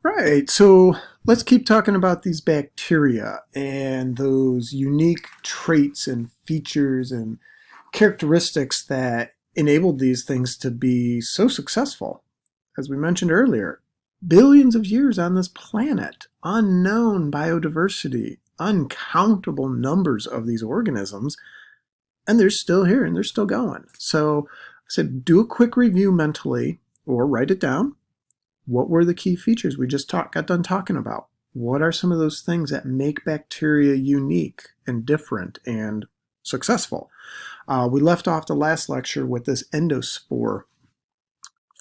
Right, so let's keep talking about these bacteria and those unique traits and features and characteristics that enabled these things to be so successful. As we mentioned earlier, billions of years on this planet, unknown biodiversity, uncountable numbers of these organisms, and they're still here and they're still going. So I said, do a quick review mentally or write it down. What were the key features we just got done talking about? What are some of those things that make bacteria unique and different and successful? We left off the last lecture with this endospore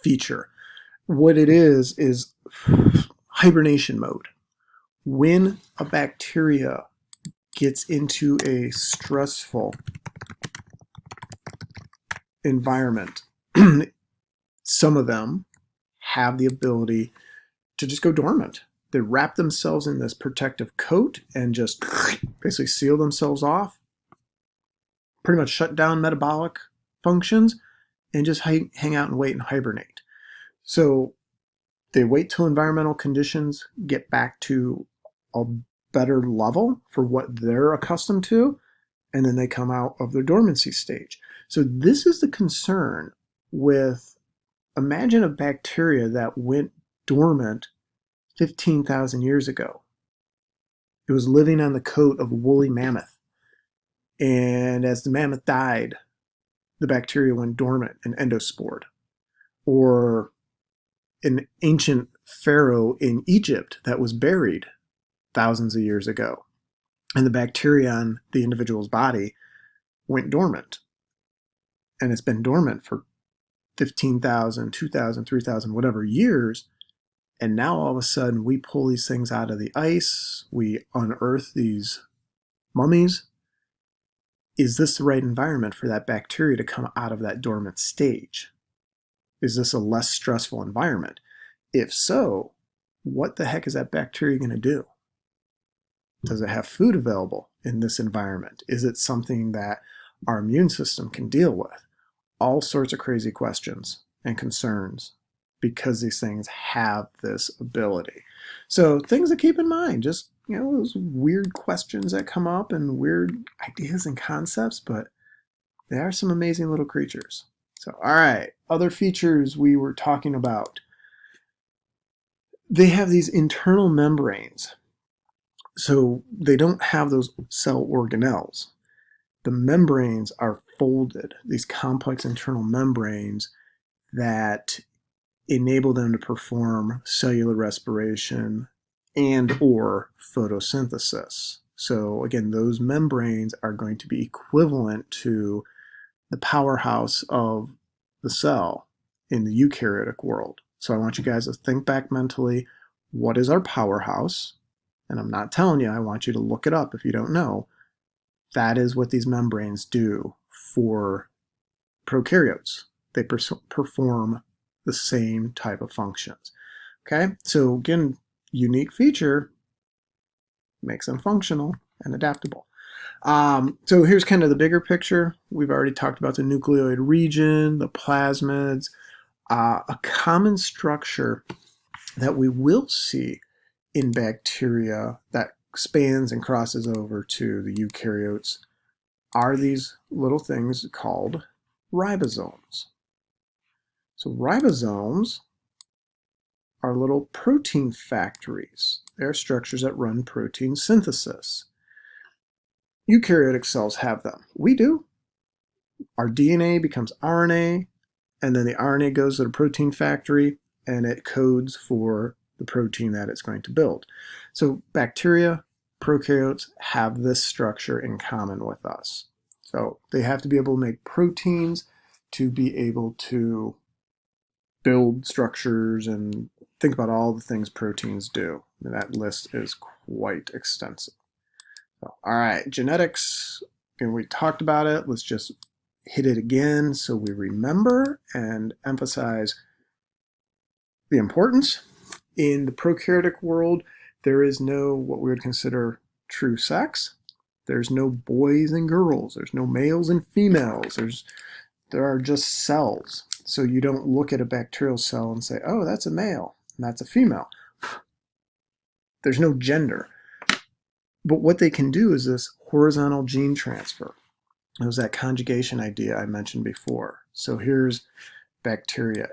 feature. What it is hibernation mode. When a bacteria gets into a stressful environment, some of them have the ability to just go dormant. They wrap themselves in this protective coat and just basically seal themselves off, pretty much shut down metabolic functions, and just hang out and wait and hibernate. So they wait till environmental conditions get back to a better level for what they're accustomed to, and then they come out of their dormancy stage. So this is the concern with, imagine a bacteria that went dormant 15,000 years ago. It was living on the coat of a woolly mammoth. And as the mammoth died, the bacteria went dormant and endospored. Or an ancient pharaoh in Egypt that was buried thousands of years ago. And the bacteria on the individual's body went dormant. And it's been dormant for 15,000, 2,000, 3,000, whatever years. And now all of a sudden we pull these things out of the ice, we unearth these mummies. Is this the right environment for that bacteria to come out of that dormant stage? Is this a less stressful environment? If so, what the heck is that bacteria going to do? Does it have food available in this environment? Is it something that our immune system can deal with? All sorts of crazy questions and concerns because these things have this ability. So things to keep in mind, just, those weird questions that come up and weird ideas and concepts, but they are some amazing little creatures. So, all right, other features we were talking about. They have these internal membranes. So they don't have those cell organelles. The membranes are folded, these complex internal membranes that enable them to perform cellular respiration and or photosynthesis. So again, those membranes are going to be equivalent to the powerhouse of the cell in the eukaryotic world. So I want you guys to think back mentally, what is our powerhouse? And I'm not telling you, I want you to look it up if you don't know. That is what these membranes do for prokaryotes. They perform the same type of functions. Okay, so again, unique feature makes them functional and adaptable. So here's kind of the bigger picture. We've already talked about the nucleoid region, the plasmids. A common structure that we will see in bacteria that spans and crosses over to the eukaryotes are these little things called ribosomes. So ribosomes are little protein factories. They're structures that run protein synthesis. Eukaryotic cells have them. We do. Our DNA becomes RNA, and then the RNA goes to the protein factory, and it codes for the protein that it's going to build. So bacteria, prokaryotes have this structure in common with us. So they have to be able to make proteins to be able to build structures and think about all the things proteins do. And that list is quite extensive. So, all right, genetics, and we talked about it. Let's just hit it again so we remember and emphasize the importance. In the prokaryotic world, there is no what we would consider true sex. There's no boys and girls. There's no males and females. There are just cells. So you don't look at a bacterial cell and say, oh, that's a male and that's a female. There's no gender. But what they can do is this horizontal gene transfer. It was that conjugation idea I mentioned before. So here's bacteria.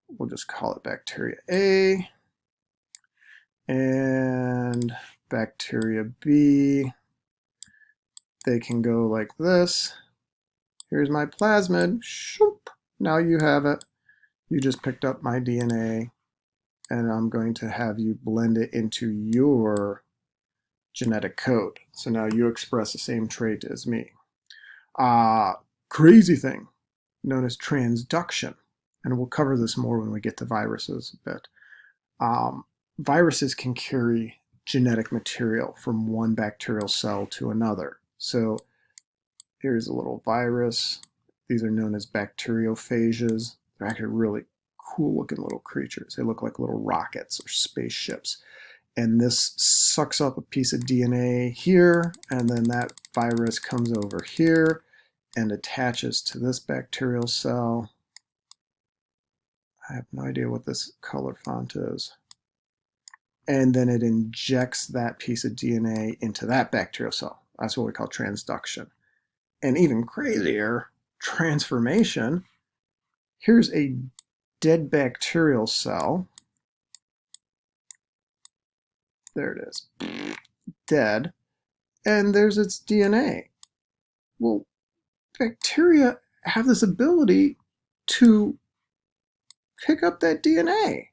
We'll just call it bacteria A. And bacteria B. They can go like this. Here's my plasmid. Shoop. Now you have it. You just picked up my DNA, and I'm going to have you blend it into your genetic code. So now you express the same trait as me. Crazy thing known as transduction. And we'll cover this more when we get to viruses a bit. Viruses can carry genetic material from one bacterial cell to another. So here's a little virus. These are known as bacteriophages. They're actually really cool looking little creatures. They look like little rockets or spaceships. And this sucks up a piece of DNA here, and then that virus comes over here and attaches to this bacterial cell. I have no idea what this color font is. And then it injects that piece of DNA into that bacterial cell. That's what we call transduction. And even crazier, transformation. Here's a dead bacterial cell. There it is. Dead. And there's its DNA. Well, bacteria have this ability to pick up that DNA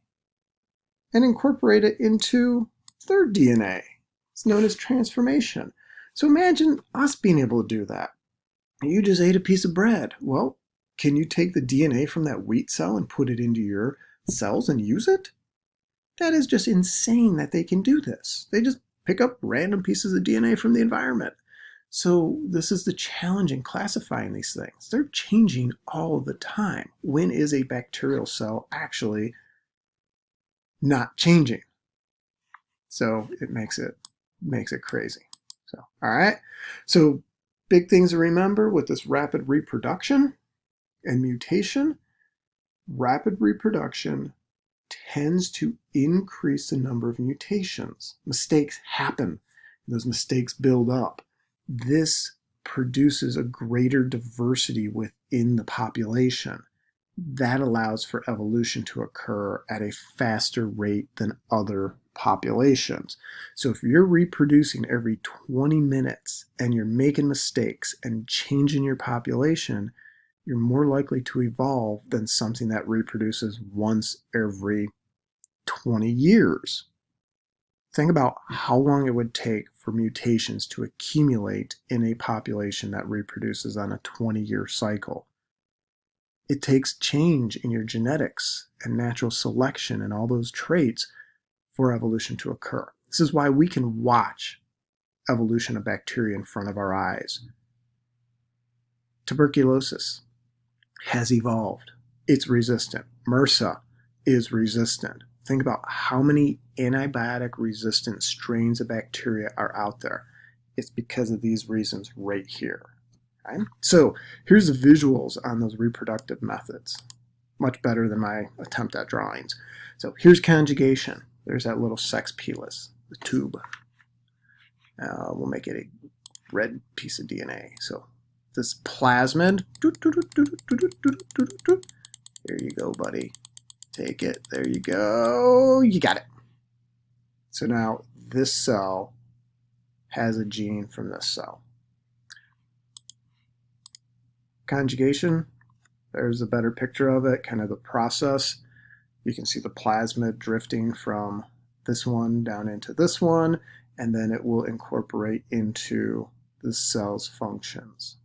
and incorporate it into their DNA. It's known as transformation. So imagine us being able to do that. You just ate a piece of bread. Well, can you take the DNA from that wheat cell and put it into your cells and use it? That is just insane that they can do this. They just pick up random pieces of DNA from the environment. So this is the challenge in classifying these things. They're changing all the time. When is a bacterial cell actually not changing? So it makes it crazy. So, all right. So big things to remember with this rapid reproduction and mutation. Rapid reproduction tends to increase the number of mutations. Mistakes happen. Those mistakes build up. This produces a greater diversity within the population. That allows for evolution to occur at a faster rate than other populations. So if you're reproducing every 20 minutes and you're making mistakes and changing your population, you're more likely to evolve than something that reproduces once every 20 years. Think about how long it would take for mutations to accumulate in a population that reproduces on a 20-year cycle. It takes change in your genetics and natural selection and all those traits for evolution to occur. This is why we can watch evolution of bacteria in front of our eyes. Tuberculosis has evolved. It's resistant. MRSA is resistant. Think about how many antibiotic-resistant strains of bacteria are out there. It's because of these reasons right here. Okay? So here's the visuals on those reproductive methods. Much better than my attempt at drawings. So here's conjugation. There's that little sex pelus, the tube. We'll make it a red piece of DNA. So this plasmid, there you go, buddy. Take it. There you go. You got it. So now this cell has a gene from this cell. Conjugation, there's a better picture of it, kind of the process. You can see the plasmid drifting from this one down into this one, and then it will incorporate into the cell's functions.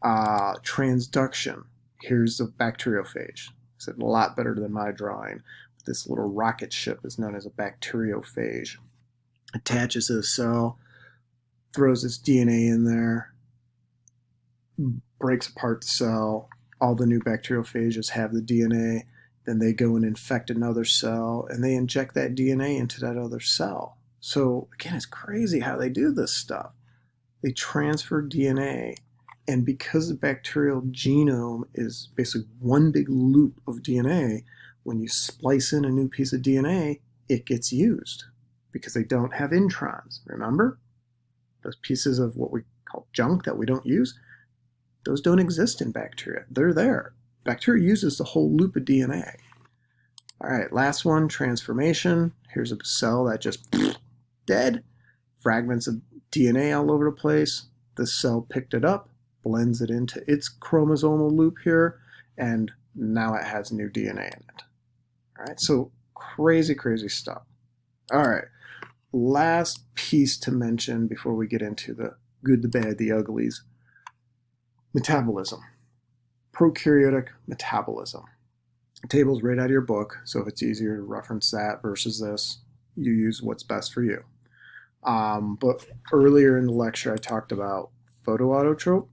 Transduction, here's the bacteriophage. It's a lot better than my drawing. This little rocket ship is known as a bacteriophage. Attaches to the cell, throws its DNA in there, breaks apart the cell. All the new bacteriophages have the DNA. Then they go and infect another cell, and they inject that DNA into that other cell. So again, it's crazy how they do this stuff. They transfer DNA, and because the bacterial genome is basically one big loop of DNA, when you splice in a new piece of DNA, it gets used because they don't have introns. Remember? Those pieces of what we call junk that we don't use, those don't exist in bacteria. They're there. Bacteria uses the whole loop of DNA. All right, last one, transformation. Here's a cell that just dead. Fragments of DNA all over the place. This cell picked it up, blends it into its chromosomal loop here, and now it has new DNA in it. All right, so crazy, crazy stuff. All right, last piece to mention before we get into the good, the bad, the uglies. Metabolism. Prokaryotic metabolism. The table's right out of your book, so if it's easier to reference that versus this, you use what's best for you. But earlier in the lecture, I talked about photoautotrope.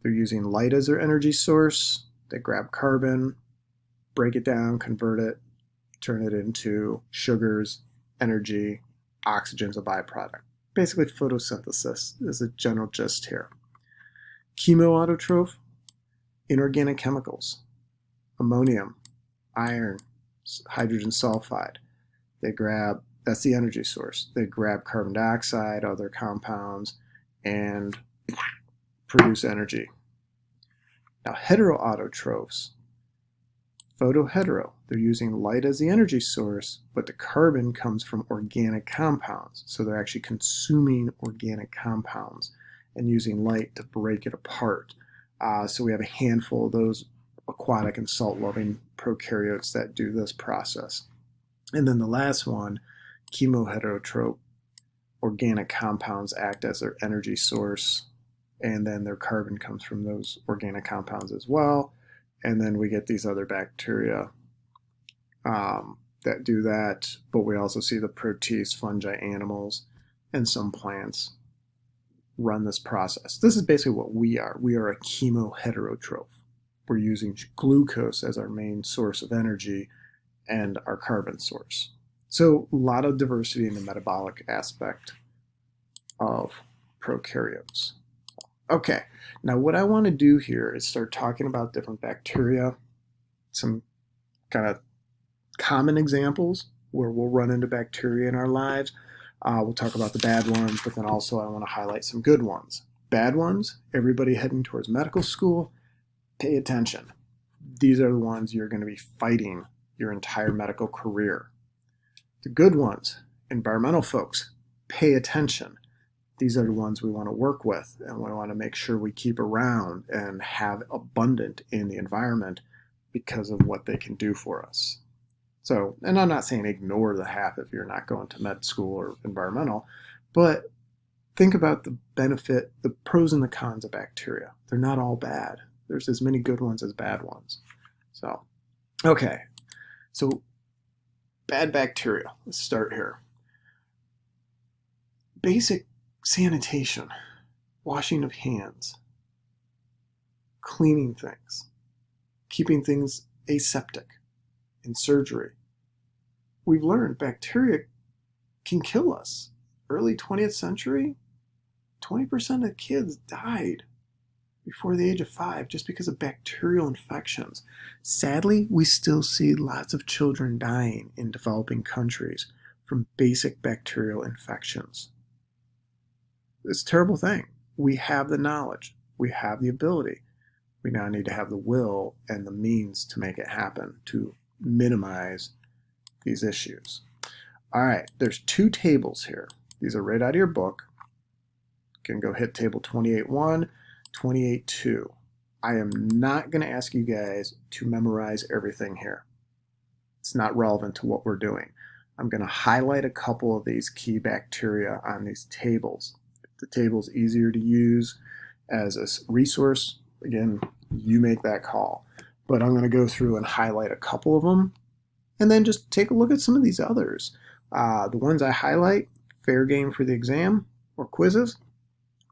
They're using light as their energy source. They grab carbon, break it down, convert it, turn it into sugars, energy, oxygen's a byproduct. Basically, photosynthesis is the general gist here. Chemoautotroph, inorganic chemicals, ammonium, iron, hydrogen sulfide. They grab, that's the energy source. They grab carbon dioxide, other compounds, and produce energy. Now, heteroautotrophs, photohetero, they're using light as the energy source, but the carbon comes from organic compounds. So they're actually consuming organic compounds and using light to break it apart. So we have a handful of those aquatic and salt-loving prokaryotes that do this process. And then the last one, chemoheterotrope, organic compounds act as their energy source, and then their carbon comes from those organic compounds as well. And then we get these other bacteria that do that, but we also see the protists, fungi, animals, and some plants run this process. This is basically what we are. We are a chemoheterotroph. We're using glucose as our main source of energy and our carbon source. So a lot of diversity in the metabolic aspect of prokaryotes. Okay, now what I want to do here is start talking about different bacteria, some kind of common examples where we'll run into bacteria in our lives. We'll talk about the bad ones, but then also I want to highlight some good ones. Bad ones, everybody heading towards medical school, pay attention. These are the ones you're going to be fighting your entire medical career. The good ones, environmental folks, pay attention. These are the ones we want to work with and we want to make sure we keep around and have abundant in the environment because of what they can do for us. So, and I'm not saying ignore the half if you're not going to med school or environmental, but think about the benefit, the pros and the cons of bacteria. They're not all bad. There's as many good ones as bad ones. So, okay. So, bad bacteria. Let's start here. Basic sanitation, washing of hands, cleaning things, keeping things aseptic. In surgery, we've learned bacteria can kill us. Early 20th century, 20% of kids died before the age of 5 just because of bacterial infections. Sadly, we still see lots of children dying in developing countries from basic bacterial infections. It's a terrible thing. We have the knowledge. We have the ability. We now need to have the will and the means to make it happen, to minimize these issues. All right, there's 2 tables here. These are right out of your book. You can go hit table 28.1, 28.2. I am not going to ask you guys to memorize everything here. It's not relevant to what we're doing. I'm going to highlight a couple of these key bacteria on these tables. If the table's easier to use as a resource, again, you make that call. But I'm going to go through and highlight a couple of them and then just take a look at some of these others. The ones I highlight, fair game for the exam or quizzes.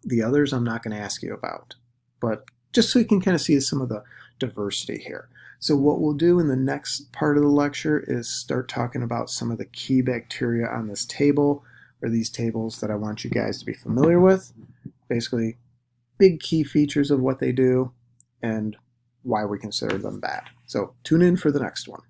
The others I'm not going to ask you about, but just so you can kind of see some of the diversity here. So what we'll do in the next part of the lecture is start talking about some of the key bacteria on this table, or these tables that I want you guys to be familiar with. Basically, big key features of what they do and why we consider them bad. So tune in for the next one.